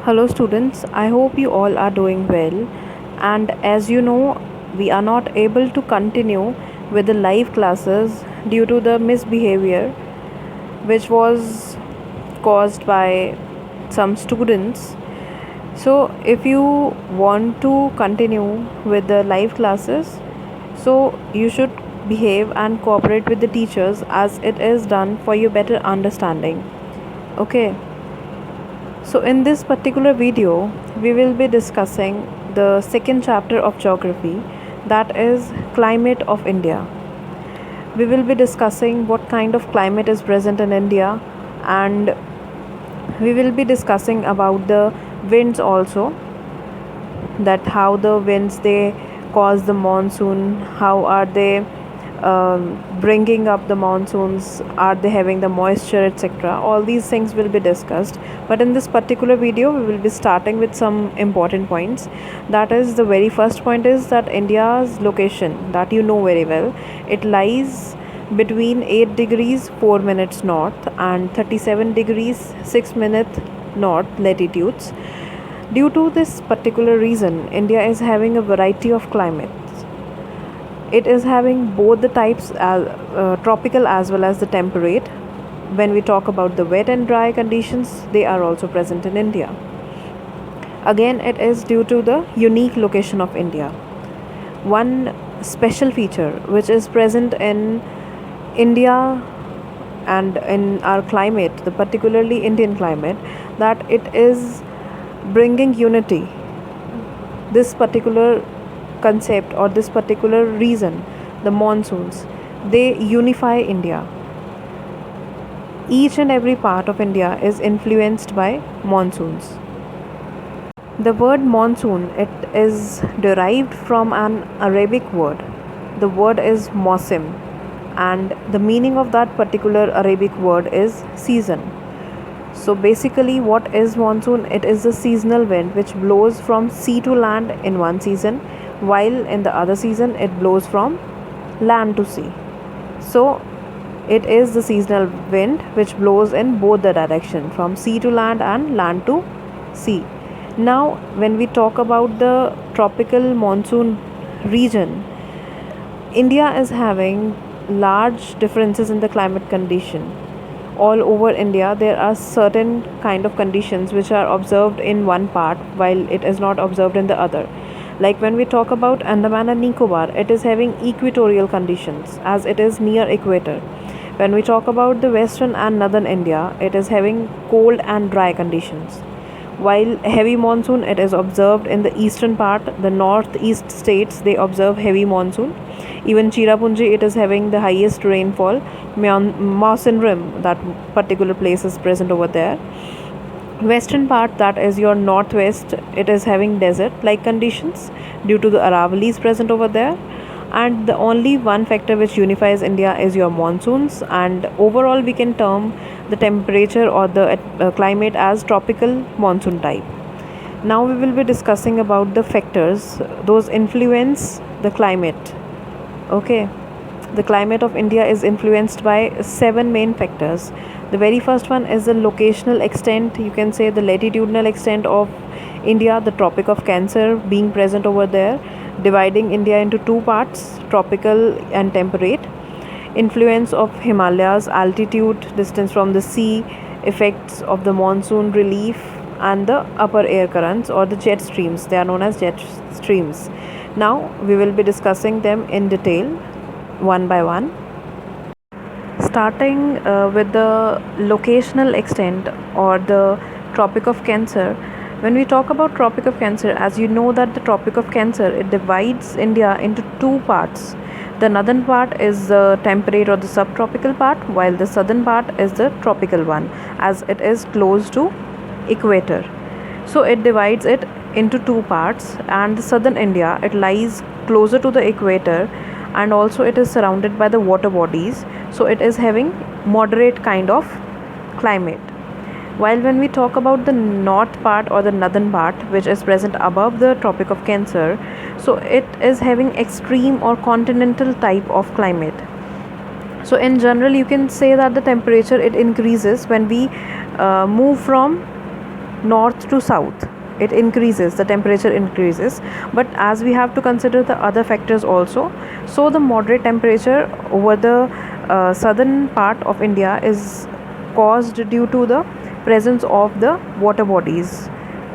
Hello, students. I hope you all are doing well. And as you know, we are not able to continue with the live classes due to the misbehavior which was caused by some students. So, if you want to continue with the live classes, so you should behave and cooperate with the teachers as it is done for your better understanding. Okay. So, in this particular video, we will be discussing the second chapter of geography, that is climate of India. We will be discussing what kind of climate is present in India, and we will be discussing about the winds also, that how the winds they cause the monsoon, how are they bringing up the monsoons, are they having the moisture, etc. All these things will be discussed, but in this particular video we will be starting with some important points. That is, the very first point is that India's location, that you know very well, it lies between 8 degrees 4 minutes north and 37 degrees 6 minutes north latitudes. Due to this particular reason, India is having a variety of climates. It is having both the types, tropical as well as the temperate. When we talk about the wet and dry conditions, they are also present in India. Again, it is due to the unique location of India. One special feature which is present in India and in our climate, the particularly Indian climate, that it is bringing unity. This particular concept or this particular reason, the monsoons, they unify India. Each and every part of India is influenced by monsoons. The word monsoon, it is derived from an Arabic word. The word is Mosim, and the meaning of that particular Arabic word is season. So basically, what is monsoon? It is the seasonal wind which blows from sea to land in one season, while in the other season it blows from land to sea. So it is the seasonal wind which blows in both the direction, from sea to land and land to sea. Now, when we talk about the tropical monsoon region, India is having large differences in the climate condition. All over India, there are certain kind of conditions which are observed in one part while it is not observed in the other. Like when we talk about Andaman and Nicobar, it is having equatorial conditions as it is near equator. When we talk about the western and northern India, it is having cold and dry conditions. While heavy monsoon, it is observed in the eastern part, the northeast states, they observe heavy monsoon. Even Cherrapunji, it is having the highest rainfall. Monsoon rim, that particular place is present over there. Western part, that is your northwest, it is having desert like conditions due to the Aravallis present over there. And the only one factor which unifies India is your monsoons, and overall we can term the temperature or the climate as tropical monsoon type. Now we will be discussing about the factors those influence the climate. Okay, the climate of India is influenced by 7 main factors. The very first one is the locational extent, you can say the latitudinal extent of India, the Tropic of Cancer being present over there, dividing India into two parts, tropical and temperate. Influence of Himalayas, altitude, distance from the sea, effects of the monsoon relief, and the upper air currents or the jet streams. They are known as jet streams. Now we will be discussing them in detail one by one. Starting with the locational extent or the Tropic of Cancer. When we talk about Tropic of Cancer, as you know that the Tropic of Cancer, it divides India into two parts. The northern part is the temperate or the subtropical part, while the southern part is the tropical one, as it is close to equator. So it divides it into two parts, and the southern India, it lies closer to the equator, and also it is surrounded by the water bodies, so it is having moderate kind of climate. While when we talk about the north part or the northern part, which is present above the Tropic of Cancer, so it is having extreme or continental type of climate. So in general, you can say that the temperature, it increases when we move from north to south, it increases, the temperature increases. But as we have to consider the other factors also, so the moderate temperature over the southern part of India is caused due to the presence of the water bodies.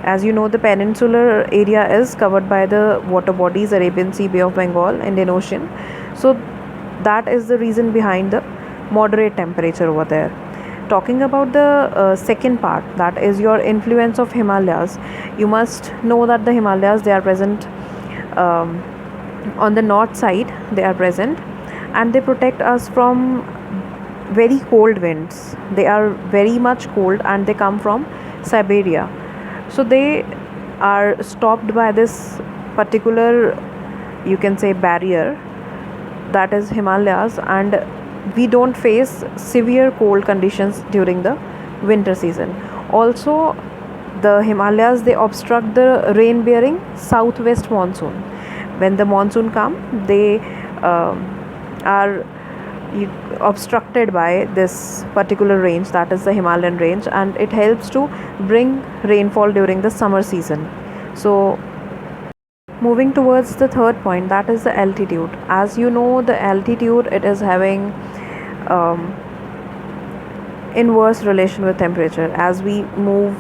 As you know, the peninsular area is covered by the water bodies, Arabian Sea, Bay of Bengal, Indian Ocean. So that is the reason behind the moderate temperature over there. Talking about the second part, that is your influence of Himalayas. You must know that the Himalayas, they are present um, on the north side, they are present, and they protect us from very cold winds. They are very much cold and they come from Siberia. So they are stopped by this particular, you can say, barrier, that is Himalayas, and we don't face severe cold conditions during the winter season. Also, the Himalayas, they obstruct the rain bearing southwest monsoon. When the monsoon come, they are obstructed by this particular range, that is the Himalayan range, and it helps to bring rainfall during the summer season. So moving towards the third point, that is the altitude. As you know, the altitude, it is having inverse relation with temperature. As we move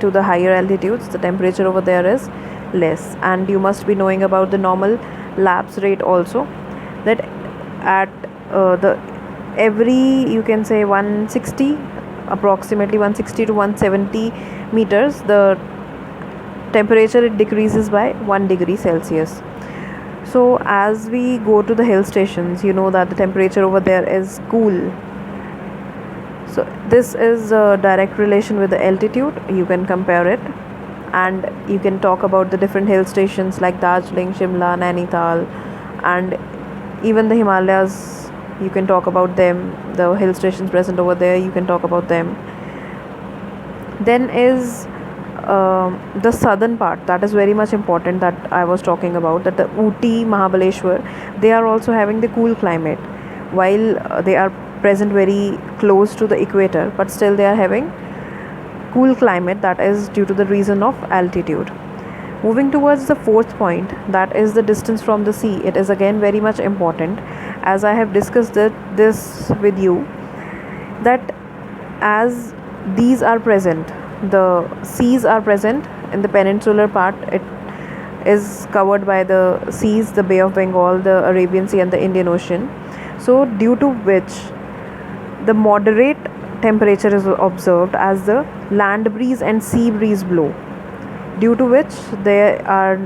to the higher altitudes, the temperature over there is less, and you must be knowing about the normal lapse rate also, that at the every, you can say, 160, approximately 160 to 170 meters, the temperature, it decreases by 1 degree Celsius. So as we go to the hill stations, you know that the temperature over there is cool. So this is a direct relation with the altitude. You can compare it, and you can talk about the different hill stations like Darjeeling, Shimla, Nainital, and even the Himalayas. You can talk about them, the hill stations present over there, you can talk about them. Then is the southern part, that is very much important, that I was talking about, that the Ooty, Mahabaleshwar, they are also having the cool climate, while they are present very close to the equator, but still they are having cool climate, that is due to the reason of altitude. Moving towards the fourth point, that is the distance from the sea. It is again very much important, as I have discussed this with you, that as these are present, the seas are present in the peninsular part, it is covered by the seas, the Bay of Bengal, the Arabian Sea, and the Indian Ocean. So due to which the moderate temperature is observed as the land breeze and sea breeze blow, due to which they are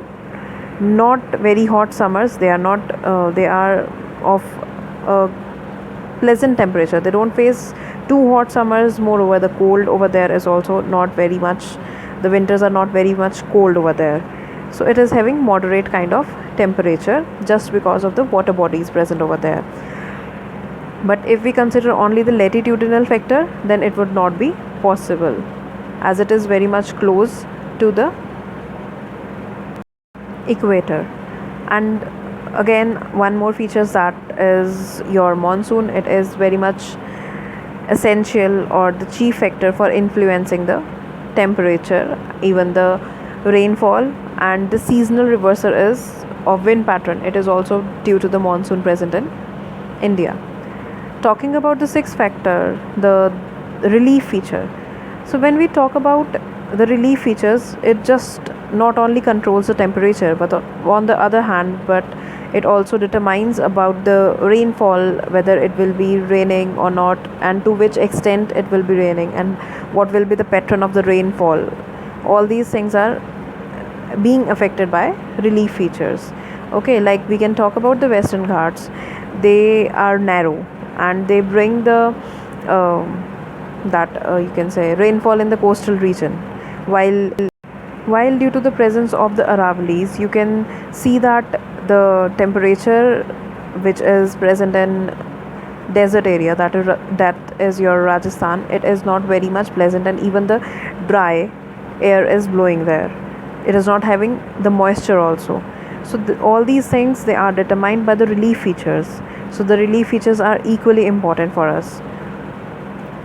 not very hot summers, they are not they are of a pleasant temperature, they don't face too hot summers. Moreover, the cold over there is also not very much, the winters are not very much cold over there. So it is having moderate kind of temperature just because of the water bodies present over there. But if we consider only the latitudinal factor, then it would not be possible, as it is very much close to the equator. And again, one more feature, that is your monsoon. It is very much essential, or the chief factor for influencing the temperature, even the rainfall, and the seasonal reversal is of wind pattern, it is also due to the monsoon present in India. Talking about the sixth factor, the relief feature. So when we talk about the relief features, it just not only controls the temperature, but on the other hand, but it also determines about the rainfall, whether it will be raining or not, and to which extent it will be raining, and what will be the pattern of the rainfall. All these things are being affected by relief features. Okay, like we can talk about the Western Ghats. They are narrow, and they bring the you can say rainfall in the coastal region, while due to the presence of the Aravallis, you can see that the temperature which is present in desert area, that is your Rajasthan, it is not very much pleasant, and even the dry air is blowing there, it is not having the moisture also. So all these things, they are determined by the relief features. So the relief features are equally important for us.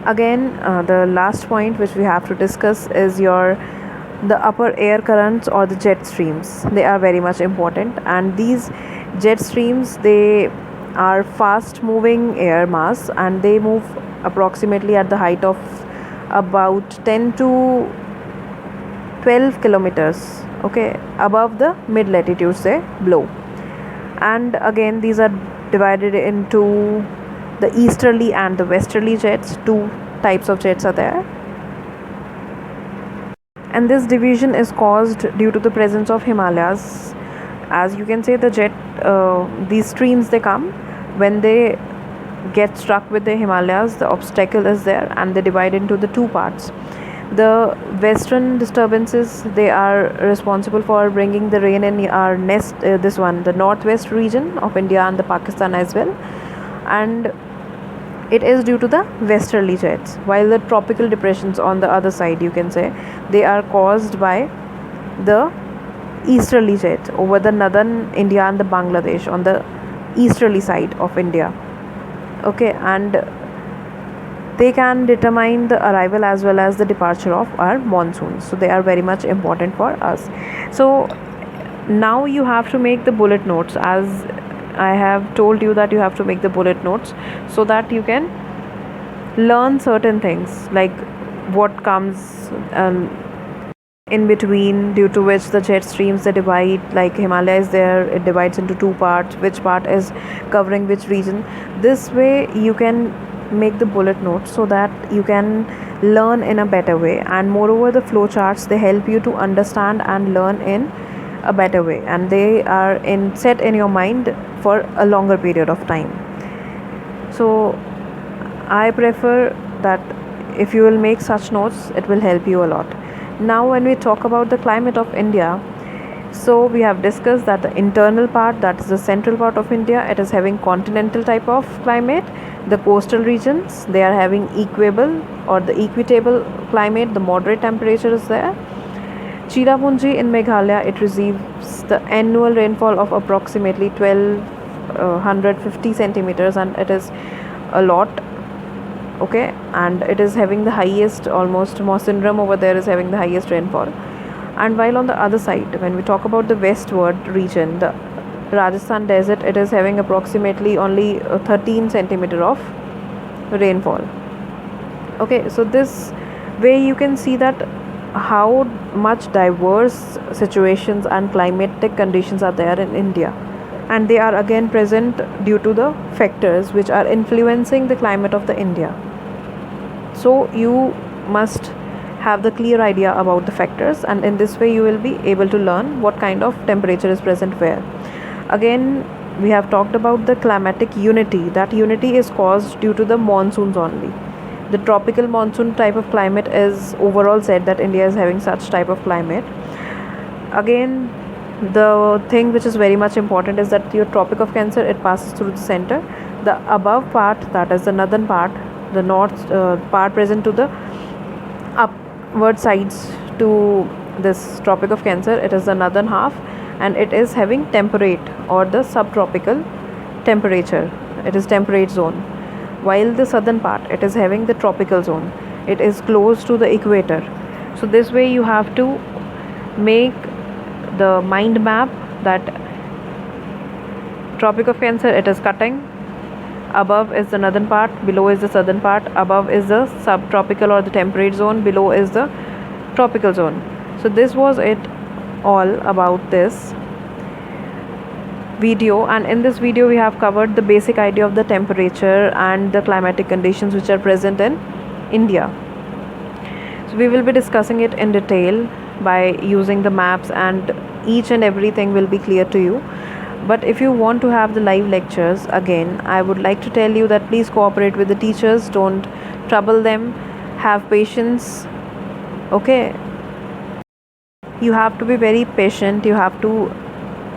Again, the last point which we have to discuss is the upper air currents or the jet streams. They are very much important, and these jet streams, they are fast moving air mass, and they move approximately at the height of about 10 to 12 kilometers, okay, above the mid latitudes they blow. And again, these are divided into the easterly and the westerly jets. Two types of jets are there, and this division is caused due to the presence of Himalayas. As you can say, the jet these streams, they come when they get struck with the Himalayas. The obstacle is there, and they divide into the two parts. The western disturbances, they are responsible for bringing the rain in our the northwest region of India and the Pakistan as well, and it is due to the westerly jets, while the tropical depressions on the other side, you can say, they are caused by the easterly jets over the northern India and the Bangladesh on the easterly side of India, okay, and they can determine the arrival as well as the departure of our monsoons. So they are very much important for us. So now you have to make the bullet notes, as I have told you that you have to make the bullet notes, so that you can learn certain things, like what comes in between, due to which the jet streams, they divide. Like Himalaya is there, it divides into two parts, which part is covering which region. This way you can make the bullet notes, so that you can learn in a better way. And moreover, the flow charts, they help you to understand and learn in a better way, and they are set in your mind for a longer period of time. So I prefer that if you will make such notes, it will help you a lot. Now when we talk about the climate of India, so we have discussed that the internal part, that is the central part of India, it is having continental type of climate. The coastal regions, they are having equable or the equitable climate, the moderate temperature is there. Cherrapunji in Meghalaya, it receives the annual rainfall of approximately 1250 centimeters, and it is a lot, okay, and it is having the highest, almost Monsoon over there is having the highest rainfall. And while on the other side, when we talk about the westward region, the Rajasthan desert, it is having approximately only 13 centimeter of rainfall, okay. So this way you can see that how much diverse situations and climatic conditions are there in India, and they are again present due to the factors which are influencing the climate of the India. So you must have the clear idea about the factors, and in this way you will be able to learn what kind of temperature is present where. Again, we have talked about the climatic unity. That unity is caused due to the monsoons only. The tropical monsoon type of climate is overall said that India is having such type of climate. Again, the thing which is very much important is that your Tropic of Cancer, it passes through the center. The above part, that is the northern part, the north part present to the upward sides to this Tropic of Cancer, it is the northern half, and it is having temperate or the subtropical temperature. It is temperate zone, while the southern part, it is having the tropical zone. It is close to the equator. So this way you have to make the mind map that Tropic of Cancer, it is cutting. Above is the northern part, below is the southern part. Above is the subtropical or the temperate zone, below is the tropical zone. So this was it all about this video, and in this video we have covered the basic idea of the temperature and the climatic conditions which are present in India. So we will be discussing it in detail by using the maps, and each and everything will be clear to you. But if you want to have the live lectures, again I would like to tell you that please cooperate with the teachers, don't trouble them, have patience, okay. You have to be very patient, you have to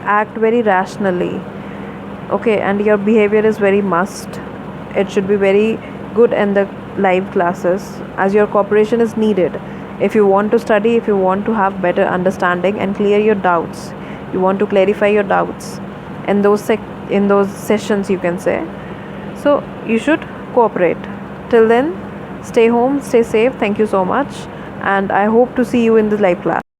act very rationally, okay, and your behavior is very must. It should be very good in the live classes, as your cooperation is needed. If you want to study, if you want to have better understanding and clear your doubts, you want to clarify your doubts in those sessions, you can say, so you should cooperate. Till then, Stay home, stay safe. Thank you so much. And I hope to see you in the live class.